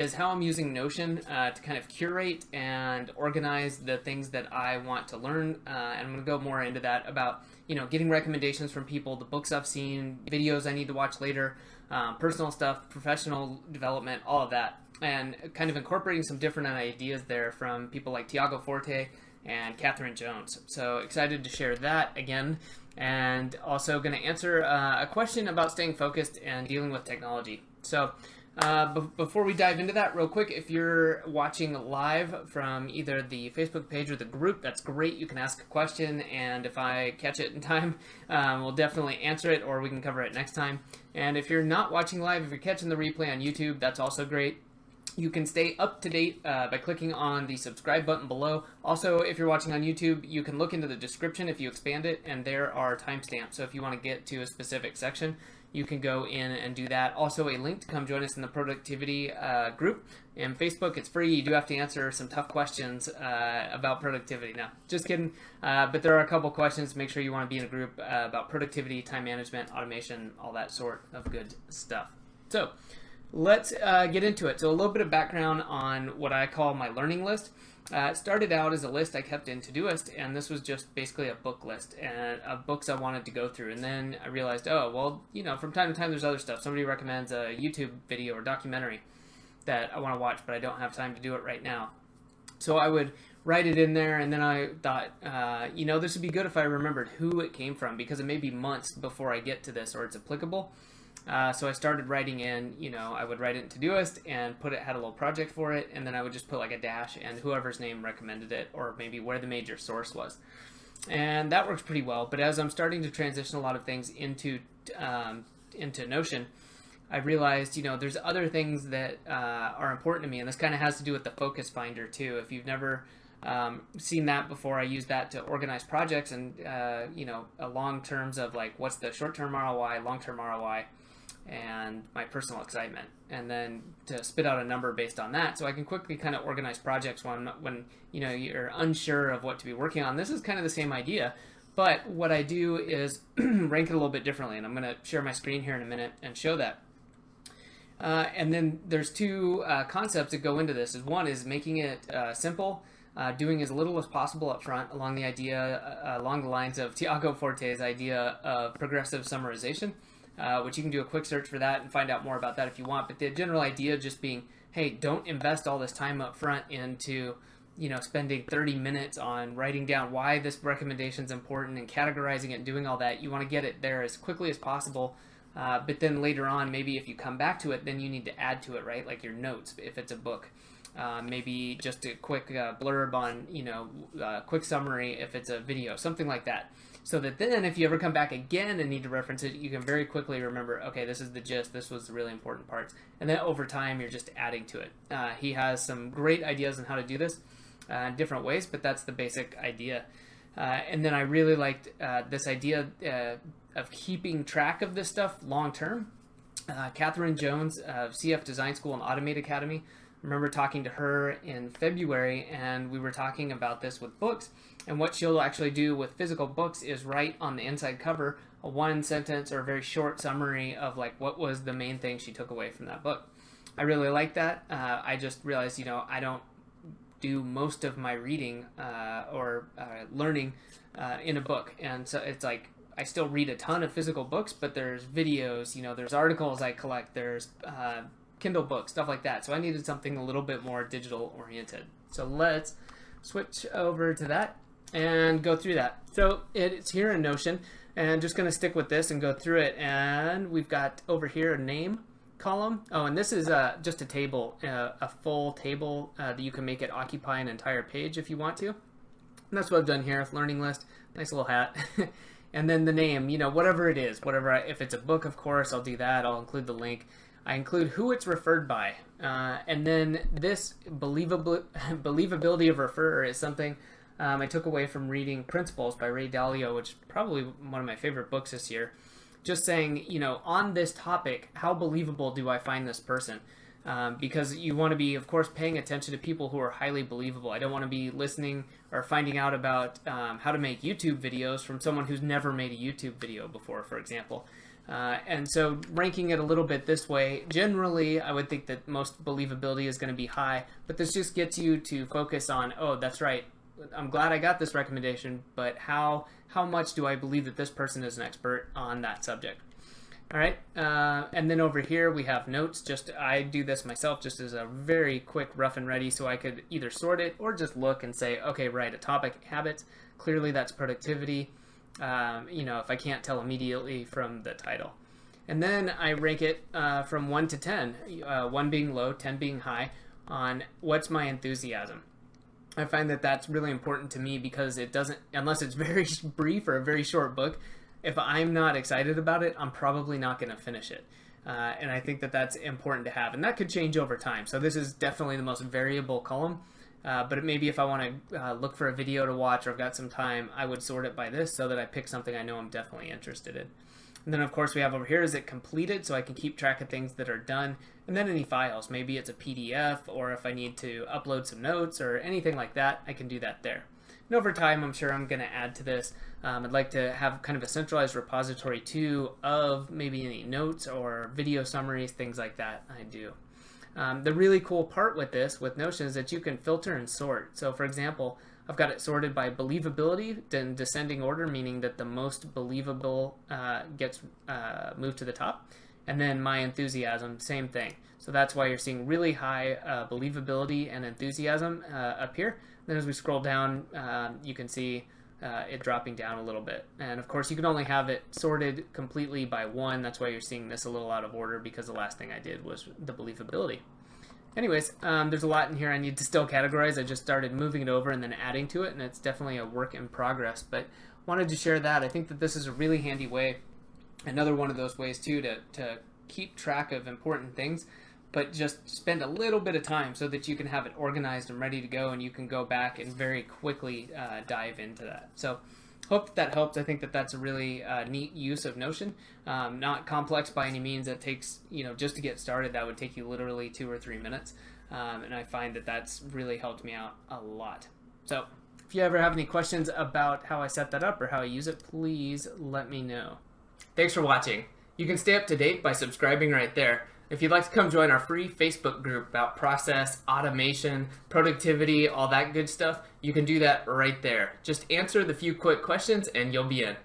is how I'm using Notion to kind of curate and organize the things that I want to learn. And I'm going to go more into that about, getting recommendations from people, the books I've seen, videos I need to watch later, personal stuff, professional development, all of that. And kind of incorporating some different ideas there from people like Tiago Forte and Catherine Jones. So excited to share that again. And also going to answer a question about staying focused and dealing with technology. So before we dive into that, real quick, if you're watching live from either the Facebook page or the group, that's great. You can ask a question, and if I catch it in time, we'll definitely answer it, or we can cover it next time. And if you're not watching live, if you're catching the replay on YouTube, that's also great. You can stay up to date by clicking on the subscribe button below. Also, if you're watching on YouTube, you can look into the description if you expand it, and there are timestamps. So if you want to get to a specific section, you can go in and do that. Also, a link to come join us in the productivity group. In Facebook, it's free. You do have to answer some tough questions about productivity. Now, just kidding. But there are a couple questions. Make sure you want to be in a group about productivity, time management, automation, all that sort of good stuff. So let's get into it. So a little bit of background on what I call my learning list. It started out as a list I kept in Todoist, and this was just basically a book list and of books I wanted to go through. And then I realized, oh, well, from time to time there's other stuff. Somebody recommends a YouTube video or documentary that I want to watch, but I don't have time to do it right now. So I would write it in there, and then I thought, this would be good if I remembered who it came from, because it may be months before I get to this or it's applicable. So I started writing in, I would write it in Todoist and had a little project for it, and then I would just put like a dash and whoever's name recommended it, or maybe where the major source was. And that works pretty well, but as I'm starting to transition a lot of things into Notion, I realized, there's other things that are important to me, and this kind of has to do with the focus finder too. If you've never seen that before, I use that to organize projects and, along terms of like, what's the short-term ROI, long-term ROI, and my personal excitement, and then to spit out a number based on that, so I can quickly kind of organize projects when you're unsure of what to be working on. This is kind of the same idea, but what I do is rank it a little bit differently, and I'm going to share my screen here in a minute and show that. And then there's two concepts that go into this. One is making it simple, doing as little as possible up front, along the lines of Tiago Forte's idea of progressive summarization. Which you can do a quick search for that and find out more about that if you want. But the general idea just being, hey, don't invest all this time up front into, spending 30 minutes on writing down why this recommendation is important and categorizing it and doing all that. You want to get it there as quickly as possible. But then later on, maybe if you come back to it, then you need to add to it, right? Like your notes, if it's a book. Maybe just a quick blurb on, quick summary if it's a video, something like that. So that then if you ever come back again and need to reference it, you can very quickly remember, okay, this is the gist, this was the really important parts. And then over time, you're just adding to it. He has some great ideas on how to do this in different ways, but that's the basic idea. And then I really liked this idea of keeping track of this stuff long term. Catherine Jones of CF Design School and Automate Academy, I remember talking to her in February, and we were talking about this with books. And what she'll actually do with physical books is write on the inside cover a one sentence or a very short summary of like what was the main thing she took away from that book. I really like that. I just realized, I don't do most of my reading or learning in a book. And so it's like, I still read a ton of physical books, but there's videos, there's articles I collect, there's Kindle books, stuff like that. So I needed something a little bit more digital oriented. So let's switch over to that and go through that. So it's here in Notion, and just going to stick with this and go through it. And we've got over here a name column. Oh, and this is just a table, a full table that you can make it occupy an entire page if you want to. And that's what I've done here. Learning list, nice little hat. And then the name, whatever it is, if it's a book, of course, I'll do that. I'll include the link. I include who it's referred by. And then this believability of referrer is something I took away from reading Principles by Ray Dalio, which is probably one of my favorite books this year. Just saying, on this topic, how believable do I find this person? Because you want to be, of course, paying attention to people who are highly believable. I don't want to be listening or finding out about how to make YouTube videos from someone who's never made a YouTube video before, for example. And so ranking it a little bit this way, generally I would think that most believability is going to be high, but this just gets you to focus on, oh, that's right, I'm glad I got this recommendation, but how much do I believe that this person is an expert on that subject? All right, and then over here we have notes. I do this myself just as a very quick rough and ready, so I could either sort it or just look and say, okay, right, a topic, habits, clearly that's productivity. If I can't tell immediately from the title. And then I rank it from 1 to 10, 1 being low, 10 being high, on what's my enthusiasm. I find that that's really important to me because it doesn't, unless it's very brief or a very short book, if I'm not excited about it, I'm probably not going to finish it. And I think that that's important to have. And that could change over time. So this is definitely the most variable column. But maybe if I want to look for a video to watch or I've got some time, I would sort it by this so that I pick something I know I'm definitely interested in. And then, of course, we have over here, is it completed? So I can keep track of things that are done. And then any files. Maybe it's a PDF, or if I need to upload some notes or anything like that, I can do that there. And over time, I'm sure I'm going to add to this. I'd like to have kind of a centralized repository, too, of maybe any notes or video summaries, things like that I do. The really cool part with this, with Notion, is that you can filter and sort. So for example, I've got it sorted by believability in descending order, meaning that the most believable gets moved to the top. And then my enthusiasm, same thing. So that's why you're seeing really high believability and enthusiasm up here. Then as we scroll down, you can see it dropping down a little bit. And of course, you can only have it sorted completely by 1. That's why you're seeing this a little out of order, because the last thing I did was the believability. Anyways, there's a lot in here I need to still categorize. I just started moving it over and then adding to it, and it's definitely a work in progress. But wanted to share that. I think that this is a really handy way. Another one of those ways, too, to keep track of important things, but just spend a little bit of time so that you can have it organized and ready to go, and you can go back and very quickly dive into that. So hope that helps. I think that that's a really neat use of Notion. Not complex by any means. It takes, just to get started, that would take you literally 2 or 3 minutes. And I find that that's really helped me out a lot. So if you ever have any questions about how I set that up or how I use it, please let me know. Thanks for watching. You can stay up to date by subscribing right there. If you'd like to come join our free Facebook group about process, automation, productivity, all that good stuff, you can do that right there. Just answer the few quick questions and you'll be in.